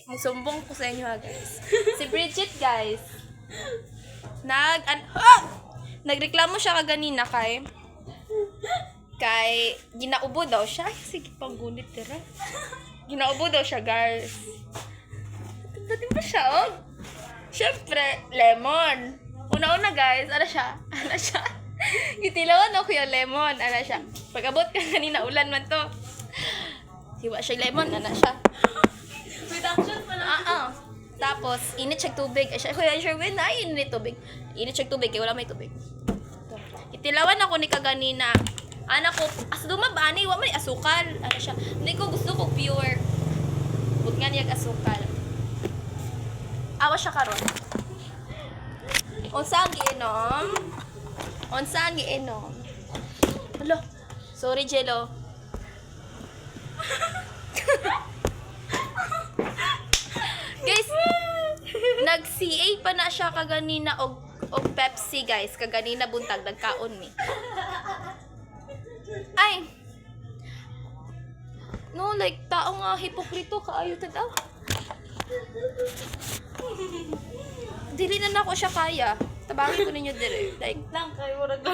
Magsumbong ko sa inyo ha, guys. Si Bridget, guys. Nagreklamo siya kaganina kay ginaubo daw siya. Ay, sige, panggunit tira. Ginaubo daw siya, guys. Dating ba siya, oh? Siyempre, lemon. Una-una, guys, ano siya? Itilawan ako yung lemon. Ano siya? Pag-abot ka kanina, ulan man to. Hiwa siya lemon, ano siya? With action pala. Tapos, init siya tubig. Ay, siya, kuya, sure, na init tubig. Init siya tubig, kaya wala may tubig. Itilawan ako ni kaganina. Anak ko, dumabani, wala may asukal. Ano siya? Hindi ko gusto ko pure. Huwag nga niyag asukal. Awa siya karon. Unsa ang giinom? Hello. Sorry, Jello. Guys, nag-CA pa na siya kaganina og Pepsi, guys. Kaganina buntag nagkaon mi. Ay. No, like tao nga hipokrito kaayo tadaw. Dili na nako siya kaya. Tabangin ko ninyo dire. Like Lang kayo